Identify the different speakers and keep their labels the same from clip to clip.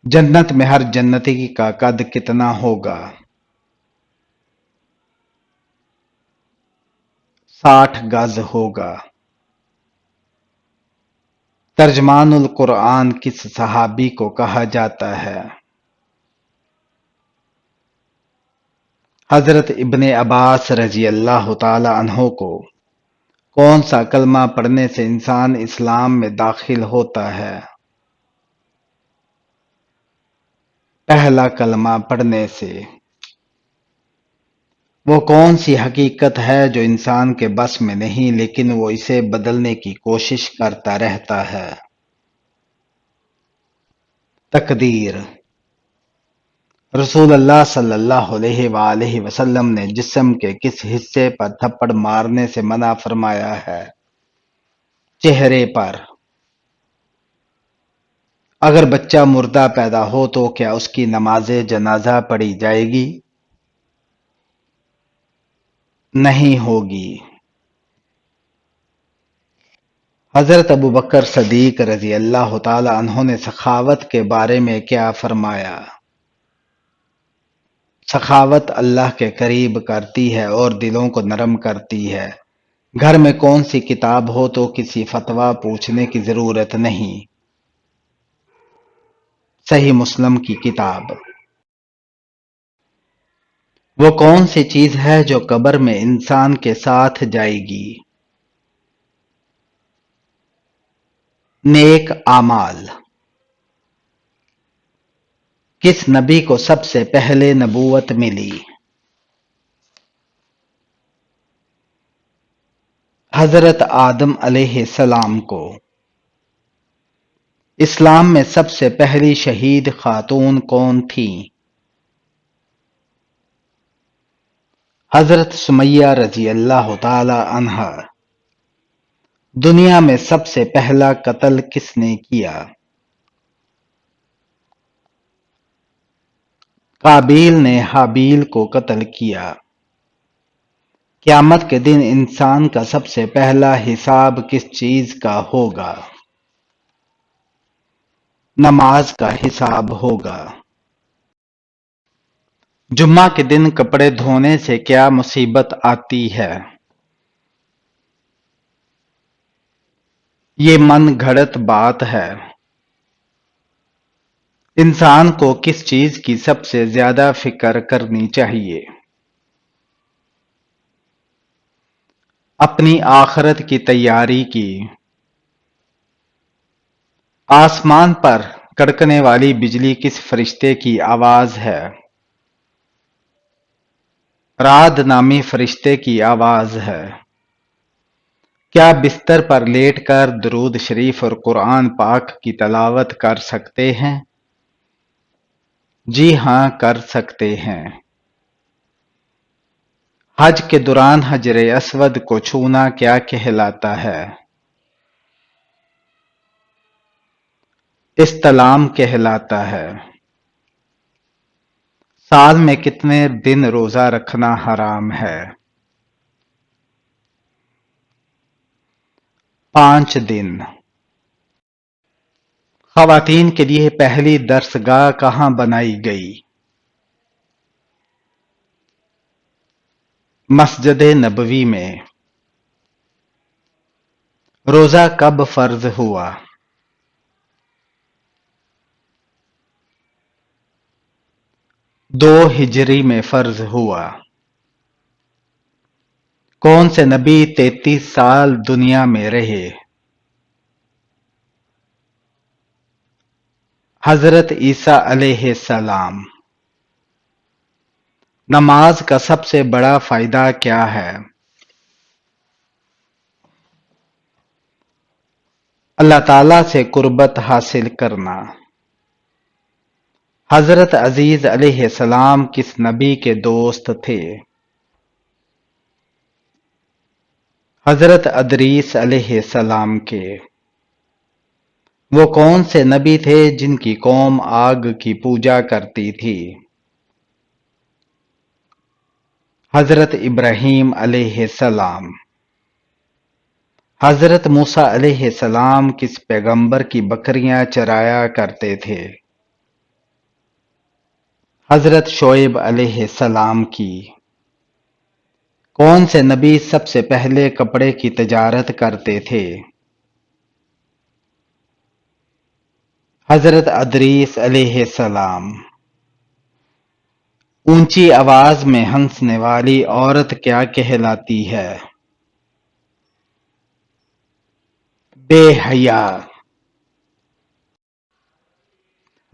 Speaker 1: جنت میں ہر جنتی کا قد کتنا ہوگا؟ 60 گز ہوگا۔ ترجمان القرآن کس صحابی کو کہا جاتا ہے؟ حضرت ابن عباس رضی اللہ تعالی عنہ کو کون سا کلمہ پڑھنے سے انسان اسلام میں داخل ہوتا ہے؟ پہلا کلمہ پڑھنے سے۔ وہ کون سی حقیقت ہے جو انسان کے بس میں نہیں لیکن وہ اسے بدلنے کی کوشش کرتا رہتا ہے؟ تقدیر۔ رسول اللہ صلی اللہ علیہ وآلہ وسلم نے جسم کے کس حصے پر تھپڑ مارنے سے منع فرمایا ہے؟ چہرے پر۔ اگر بچہ مردہ پیدا ہو تو کیا اس کی نماز جنازہ پڑھی جائے گی؟ نہیں ہوگی۔ حضرت ابوبکر صدیق رضی اللہ تعالی عنہ نے سخاوت کے بارے میں کیا فرمایا؟ سخاوت اللہ کے قریب کرتی ہے اور دلوں کو نرم کرتی ہے۔ گھر میں کون سی کتاب ہو تو کسی فتویٰ پوچھنے کی ضرورت نہیں؟ صحیح مسلم کی کتاب۔ وہ کون سی چیز ہے جو قبر میں انسان کے ساتھ جائے گی؟ نیک اعمال۔ کس نبی کو سب سے پہلے نبوت ملی؟ حضرت آدم علیہ السلام کو۔ اسلام میں سب سے پہلی شہید خاتون کون تھیں؟ حضرت سمیہ رضی اللہ تعالی عنہا۔ دنیا میں سب سے پہلا قتل کس نے کیا؟ قابیل نے حابیل کو قتل کیا۔ قیامت کے دن انسان کا سب سے پہلا حساب کس چیز کا ہوگا؟ نماز کا حساب ہوگا۔ جمعہ کے دن کپڑے دھونے سے کیا مصیبت آتی ہے؟ یہ من گھڑت بات ہے۔ انسان کو کس چیز کی سب سے زیادہ فکر کرنی چاہیے؟ اپنی آخرت کی تیاری کی۔ آسمان پر کڑکنے والی بجلی کس فرشتے کی آواز ہے؟ رعد نامی فرشتے کی آواز ہے۔ کیا بستر پر لیٹ کر درود شریف اور قرآن پاک کی تلاوت کر سکتے ہیں؟ جی ہاں، کر سکتے ہیں۔ حج کے دوران حجر اسود کو چھونا کیا کہلاتا ہے؟ استلام کہلاتا ہے۔ سال میں کتنے دن روزہ رکھنا حرام ہے؟ 5 دن۔ خواتین کے لیے پہلی درسگاہ کہاں بنائی گئی؟ مسجد نبوی میں۔ روزہ کب فرض ہوا؟ 2 ہجری میں فرض ہوا۔ کون سے نبی 33 سال دنیا میں رہے؟ حضرت عیسیٰ علیہ السلام۔ نماز کا سب سے بڑا فائدہ کیا ہے؟ اللہ تعالیٰ سے قربت حاصل کرنا۔ حضرت عزیز علیہ السلام کس نبی کے دوست تھے؟ حضرت ادریس علیہ السلام کے۔ وہ کون سے نبی تھے جن کی قوم آگ کی پوجا کرتی تھی؟ حضرت ابراہیم علیہ السلام۔ حضرت موسیٰ علیہ السلام کس پیغمبر کی بکریاں چرایا کرتے تھے؟ حضرت شعیب علیہ السلام کی کون سے نبی سب سے پہلے کپڑے کی تجارت کرتے تھے؟ حضرت ادریس علیہ السلام۔ اونچی آواز میں ہنسنے والی عورت کیا کہلاتی ہے؟ بے حیا۔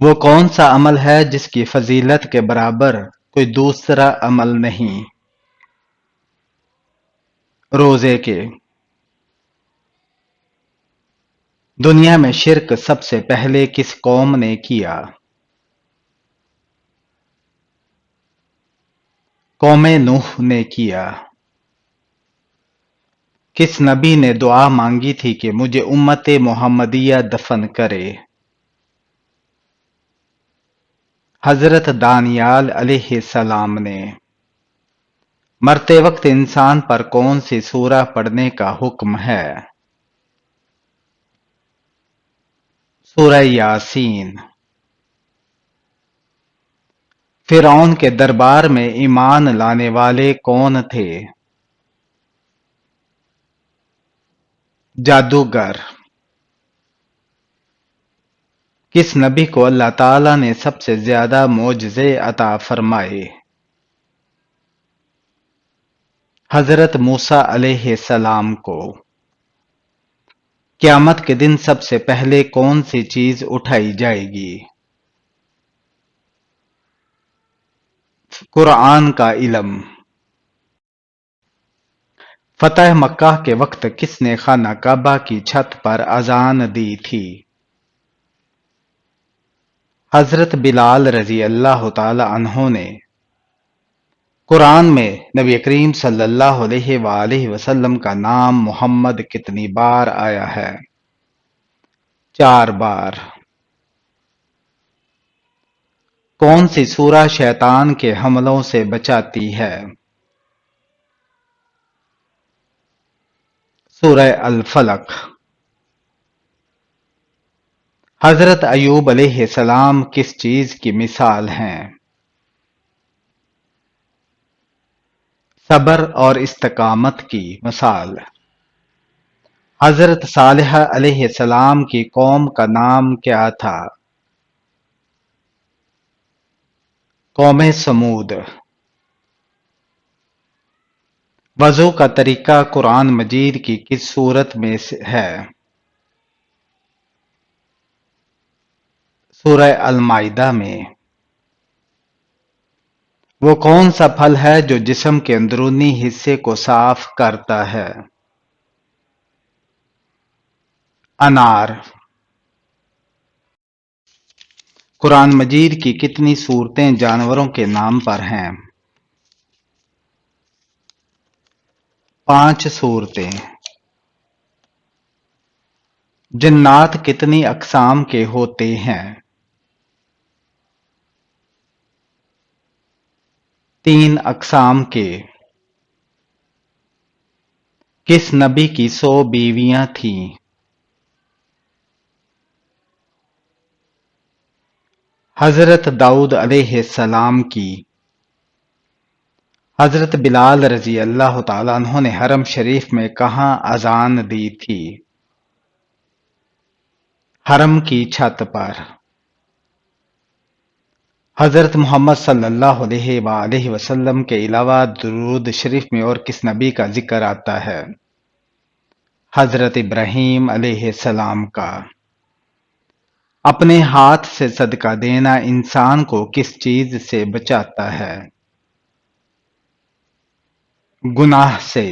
Speaker 1: وہ کون سا عمل ہے جس کی فضیلت کے برابر کوئی دوسرا عمل نہیں؟ روزے کے۔ دنیا میں شرک سب سے پہلے کس قوم نے کیا؟ قوم نوح نے کیا۔ کس نبی نے دعا مانگی تھی کہ مجھے امت محمدیہ دفن کرے؟ حضرت دانیال علیہ السلام نے۔ مرتے وقت انسان پر کون سی سورہ پڑھنے کا حکم ہے؟ سورہ یاسین۔ فرعون کے دربار میں ایمان لانے والے کون تھے؟ جادوگر۔ کس نبی کو اللہ تعالیٰ نے سب سے زیادہ معجزے عطا فرمائے؟ حضرت موسیٰ علیہ السلام کو۔ قیامت کے دن سب سے پہلے کون سی چیز اٹھائی جائے گی؟ قرآن کا علم۔ فتح مکہ کے وقت کس نے خانہ کعبہ کی چھت پر اذان دی تھی؟ حضرت بلال رضی اللہ تعالی عنہ نے۔ قرآن میں نبی کریم صلی اللہ علیہ وآلہ وسلم کا نام محمد کتنی بار آیا ہے؟ 4 بار۔ کون سی سورہ شیطان کے حملوں سے بچاتی ہے؟ سورہ الفلق۔ حضرت ایوب علیہ السلام کس چیز کی مثال ہیں؟ صبر اور استقامت کی مثال۔ حضرت صالح علیہ السلام کی قوم کا نام کیا تھا؟ قوم سمود۔ وضو کا طریقہ قرآن مجید کی کس سورت میں ہے؟ سورہ المائدہ میں۔ وہ کون سا پھل ہے جو جسم کے اندرونی حصے کو صاف کرتا ہے؟ انار۔ قرآن مجید کی کتنی سورتیں جانوروں کے نام پر ہیں؟ 5 سورتیں۔ جنات کتنی اقسام کے ہوتے ہیں؟ 3 اقسام کے۔ کس نبی کی 100 بیویاں تھیں؟ حضرت داؤد علیہ السلام کی۔ حضرت بلال رضی اللہ تعالیٰ عنہ نے حرم شریف میں کہاں اذان دی تھی؟ حرم کی چھت پر۔ حضرت محمد صلی اللہ علیہ وآلہ وسلم کے علاوہ درود شریف میں اور کس نبی کا ذکر آتا ہے؟ حضرت ابراہیم علیہ السلام کا۔ اپنے ہاتھ سے صدقہ دینا انسان کو کس چیز سے بچاتا ہے؟ گناہ سے۔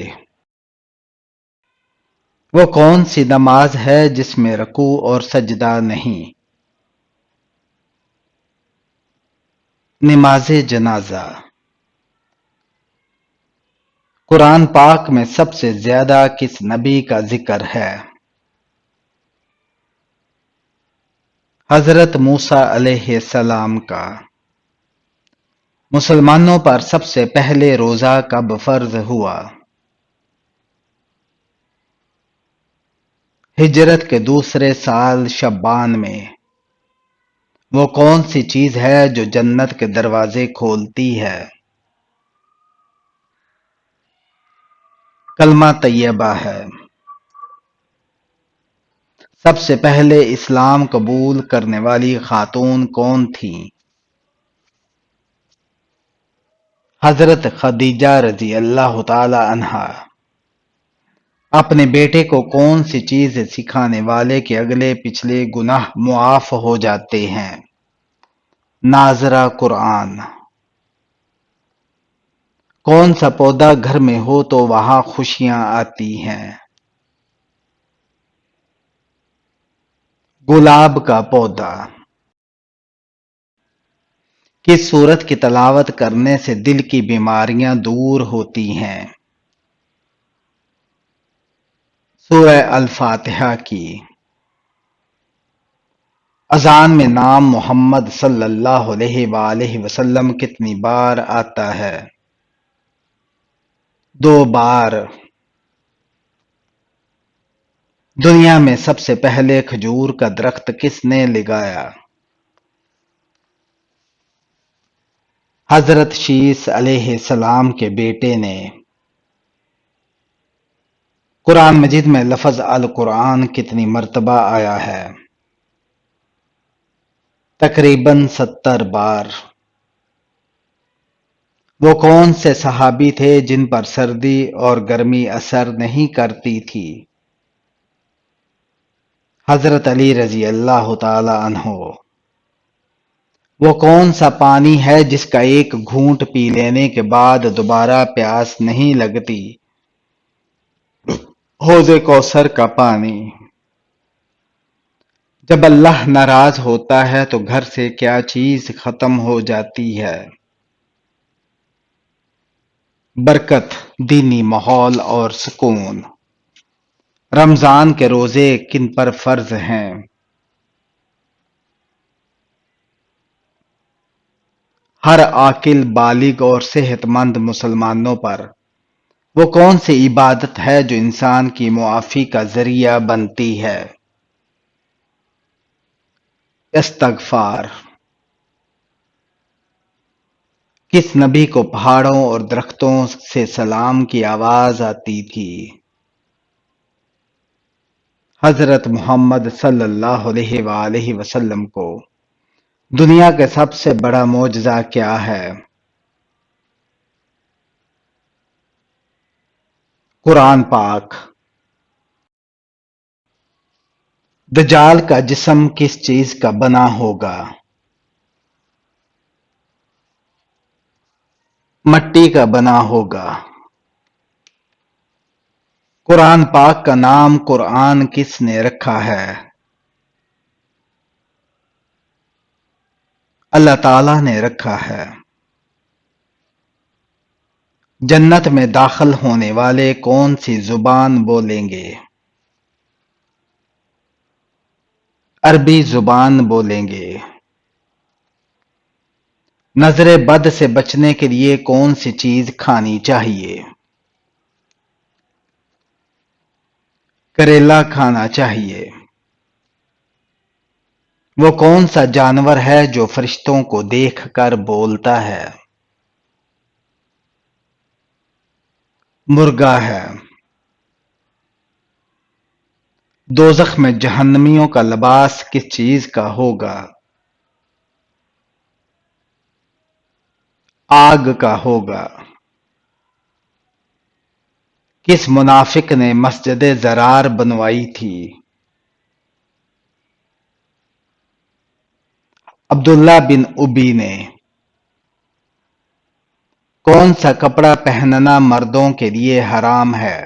Speaker 1: وہ کون سی نماز ہے جس میں رکوع اور سجدہ نہیں؟ نماز جنازہ۔ قرآن پاک میں سب سے زیادہ کس نبی کا ذکر ہے؟ حضرت موسیٰ علیہ السلام کا۔ مسلمانوں پر سب سے پہلے روزہ کب فرض ہوا؟ ہجرت کے دوسرے سال شعبان میں۔ وہ کون سی چیز ہے جو جنت کے دروازے کھولتی ہے؟ کلمہ طیبہ ہے۔ سب سے پہلے اسلام قبول کرنے والی خاتون کون تھیں؟ حضرت خدیجہ رضی اللہ تعالی عنہا۔ اپنے بیٹے کو کون سی چیز سکھانے والے کے اگلے پچھلے گناہ معاف ہو جاتے ہیں؟ ناظرہ قرآن۔ کون سا پودا گھر میں ہو تو وہاں خوشیاں آتی ہیں؟ گلاب کا پودا۔ کس سورت کی تلاوت کرنے سے دل کی بیماریاں دور ہوتی ہیں؟ سورہ الفاتحہ کی۔ اذان میں نام محمد صلی اللہ علیہ وآلہ وسلم کتنی بار آتا ہے؟ 2 بار۔ دنیا میں سب سے پہلے کھجور کا درخت کس نے لگایا؟ حضرت شیس علیہ السلام کے بیٹے نے۔ قرآن مجید میں لفظ القرآن کتنی مرتبہ آیا ہے؟ تقریباً 70 بار۔ وہ کون سے صحابی تھے جن پر سردی اور گرمی اثر نہیں کرتی تھی؟ حضرت علی رضی اللہ تعالی عنہ۔ وہ کون سا پانی ہے جس کا ایک گھونٹ پی لینے کے بعد دوبارہ پیاس نہیں لگتی؟ حوض کوثر کا پانی۔ جب اللہ ناراض ہوتا ہے تو گھر سے کیا چیز ختم ہو جاتی ہے؟ برکت، دینی ماحول اور سکون۔ رمضان کے روزے کن پر فرض ہیں؟ ہر عاقل، بالغ اور صحت مند مسلمانوں پر۔ وہ کون سی عبادت ہے جو انسان کی معافی کا ذریعہ بنتی ہے؟ استغفار۔ کس نبی کو پہاڑوں اور درختوں سے سلام کی آواز آتی تھی؟ حضرت محمد صلی اللہ علیہ وآلہ وسلم کو۔ دنیا کا سب سے بڑا معجزہ کیا ہے؟ قرآن پاک۔ دجال کا جسم کس چیز کا بنا ہوگا؟ مٹی کا بنا ہوگا۔ قرآن پاک کا نام قرآن کس نے رکھا ہے؟ اللہ تعالیٰ نے رکھا ہے۔ جنت میں داخل ہونے والے کون سی زبان بولیں گے؟ عربی زبان بولیں گے۔ نظر بد سے بچنے کے لیے کون سی چیز کھانی چاہیے؟ کریلا کھانا چاہیے۔ وہ کون سا جانور ہے جو فرشتوں کو دیکھ کر بولتا ہے؟ مرغا ہے۔ دوزخ میں جہنمیوں کا لباس کس چیز کا ہوگا؟ آگ کا ہوگا۔ کس منافق نے مسجد ضرار بنوائی تھی؟ عبداللہ بن ابی نے۔ کون سا کپڑا پہننا مردوں کے لیے حرام ہے؟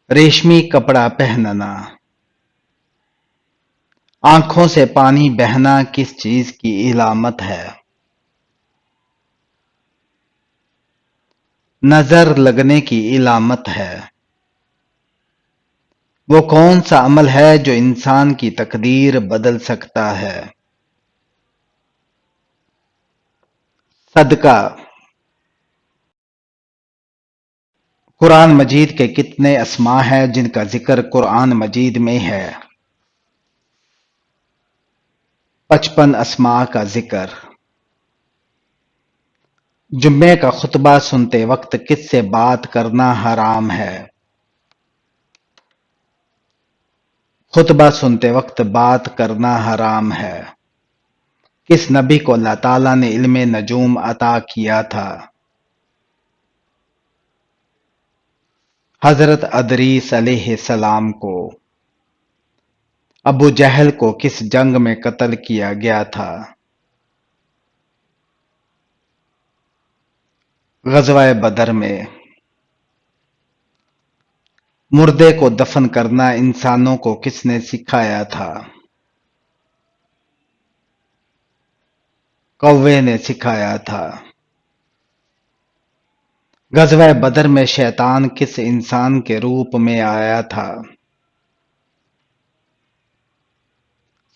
Speaker 1: ریشمی کپڑا پہننا۔ آنکھوں سے پانی بہنا کس چیز کی علامت ہے؟ نظر لگنے کی علامت ہے۔ وہ کون سا عمل ہے جو انسان کی تقدیر بدل سکتا ہے؟ صدقہ۔ قرآن مجید کے کتنے اسماء ہیں جن کا ذکر قرآن مجید میں ہے؟ 55 اسماء کا ذکر۔ جمعے کا خطبہ سنتے وقت کس سے بات کرنا حرام ہے؟ خطبہ سنتے وقت بات کرنا حرام ہے۔ کس نبی کو اللہ تعالیٰ نے علم نجوم عطا کیا تھا؟ حضرت ادریس علیہ السلام کو۔ ابو جہل کو کس جنگ میں قتل کیا گیا تھا؟ غزوہ بدر میں۔ مردے کو دفن کرنا انسانوں کو کس نے سکھایا تھا؟ کوے نے سکھایا تھا۔ غزوہ بدر میں شیطان کس انسان کے روپ میں آیا تھا؟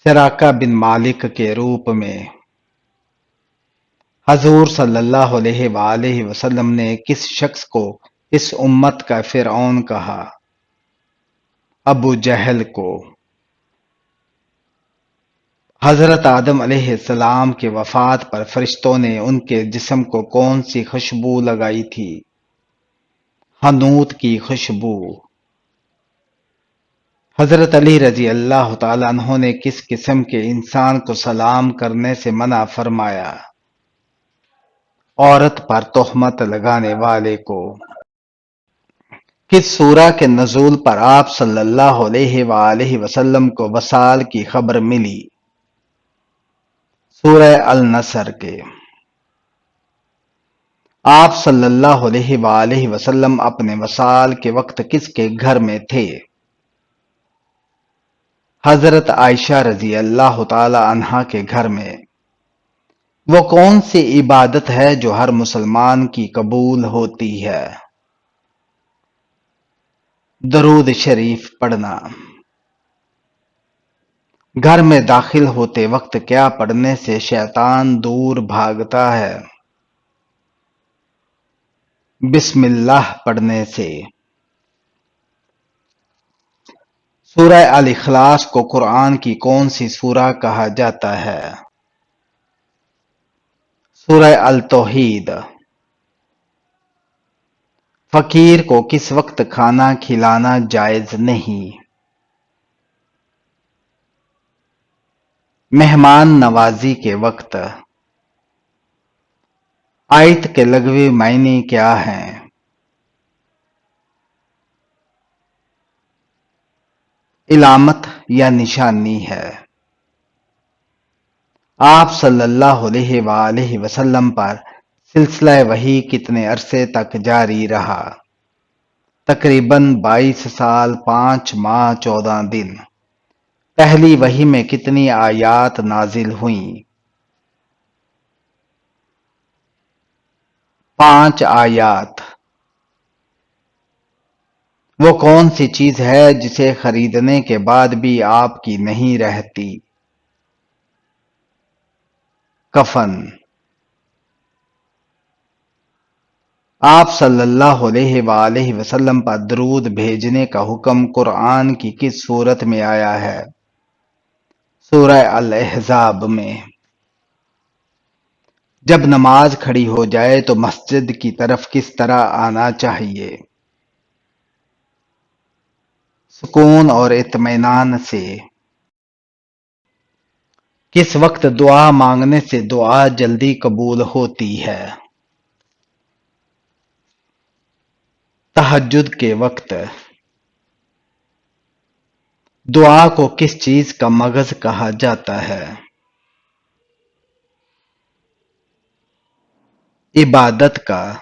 Speaker 1: سراقہ بن مالک کے روپ میں۔ حضور صلی اللہ علیہ وآلہ وسلم نے کس شخص کو اس امت کا فرعون کہا؟ ابو جہل کو۔ حضرت آدم علیہ السلام کی وفات پر فرشتوں نے ان کے جسم کو کون سی خوشبو لگائی تھی؟ حنوط کی خوشبو۔ حضرت علی رضی اللہ تعالیٰ عنہ نے کس قسم کے انسان کو سلام کرنے سے منع فرمایا؟ عورت پر تہمت لگانے والے کو۔ کس سورہ کے نزول پر آپ صلی اللہ علیہ وآلہ وسلم کو وصال کی خبر ملی؟ سورہ النصر کے۔ آپ صلی اللہ علیہ وآلہ وسلم اپنے وصال کے وقت کس کے گھر میں تھے؟ حضرت عائشہ رضی اللہ تعالی عنہا کے گھر میں۔ وہ کون سی عبادت ہے جو ہر مسلمان کی قبول ہوتی ہے؟ درود شریف پڑھنا۔ گھر میں داخل ہوتے وقت کیا پڑھنے سے شیطان دور بھاگتا ہے؟ بسم اللہ پڑھنے سے۔ سورہ الاخلاص کو قرآن کی کون سی سورہ کہا جاتا ہے؟ سورہ التوحید۔ فقیر کو کس وقت کھانا کھلانا جائز نہیں؟ مہمان نوازی کے وقت۔ آیت کے لغوی معنی کیا ہیں؟ علامت یا نشانی ہے۔ آپ صلی اللہ علیہ وآلہ وسلم پر سلسلہ وحی کتنے عرصے تک جاری رہا؟ تقریباً 22 سال 5 ماہ 14 دن۔ پہلی وحی میں کتنی آیات نازل ہوئیں؟ 5 آیات۔ وہ کون سی چیز ہے جسے خریدنے کے بعد بھی آپ کی نہیں رہتی؟ کفن۔ آپ صلی اللہ علیہ وآلہ وسلم پر درود بھیجنے کا حکم قرآن کی کس سورت میں آیا ہے؟ سورہ الاحزاب میں۔ جب نماز کھڑی ہو جائے تو مسجد کی طرف کس طرح آنا چاہیے؟ سکون اور اطمینان سے۔ کس وقت دعا مانگنے سے دعا جلدی قبول ہوتی ہے؟ تہجد کے وقت۔ دعا کو کس چیز کا مغز کہا جاتا ہے؟ عبادت کا۔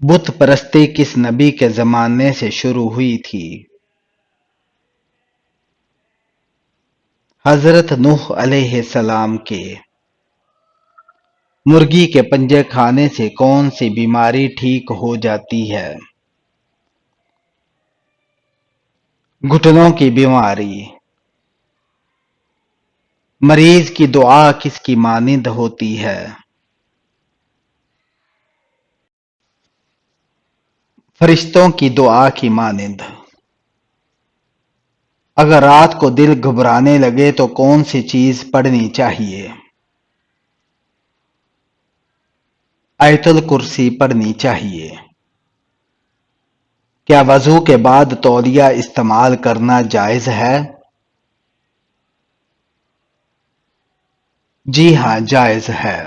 Speaker 1: بت پرستی کس نبی کے زمانے سے شروع ہوئی تھی؟ حضرت نوح علیہ السلام کے۔ مرغی کے پنجے کھانے سے کون سی بیماری ٹھیک ہو جاتی ہے؟ گھٹنوں کی بیماری۔ مریض کی دعا کس کی مانند ہوتی ہے؟ فرشتوں کی دعا کی مانند۔ اگر رات کو دل گھبرانے لگے تو کون سی چیز پڑھنی چاہیے؟ آیت الکرسی پڑھنی چاہیے۔ کیا وضو کے بعد تولیہ استعمال کرنا جائز ہے؟ جی ہاں، جائز ہے۔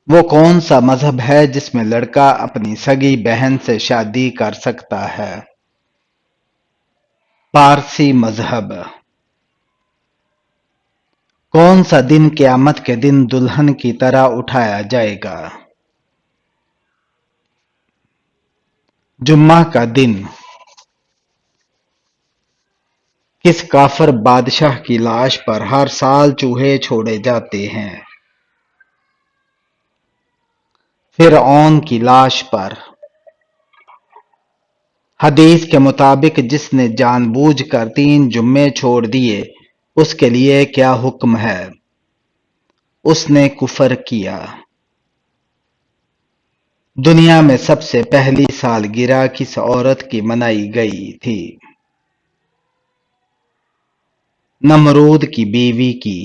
Speaker 1: وہ کون سا مذہب ہے جس میں لڑکا اپنی سگی بہن سے شادی کر سکتا ہے؟ پارسی مذہب۔ کون سا دن قیامت کے دن دلہن کی طرح اٹھایا جائے گا؟ جمعہ کا دن۔ کس کافر بادشاہ کی لاش پر ہر سال چوہے چھوڑے جاتے ہیں؟ فرعون کی لاش پر۔ حدیث کے مطابق جس نے جان بوجھ کر 3 جمعے چھوڑ دیے اس کے لیے کیا حکم ہے؟ اس نے کفر کیا۔ دنیا میں سب سے پہلی سالگرہ کس عورت کی منائی گئی تھی؟ نمرود کی بیوی کی۔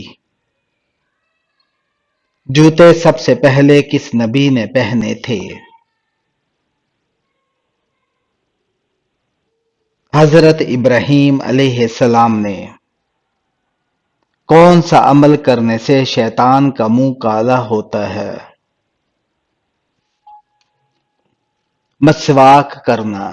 Speaker 1: جوتے سب سے پہلے کس نبی نے پہنے تھے؟ حضرت ابراہیم علیہ السلام نے۔ کون سا عمل کرنے سے شیطان کا منہ کالا ہوتا ہے؟ مسواک کرنا۔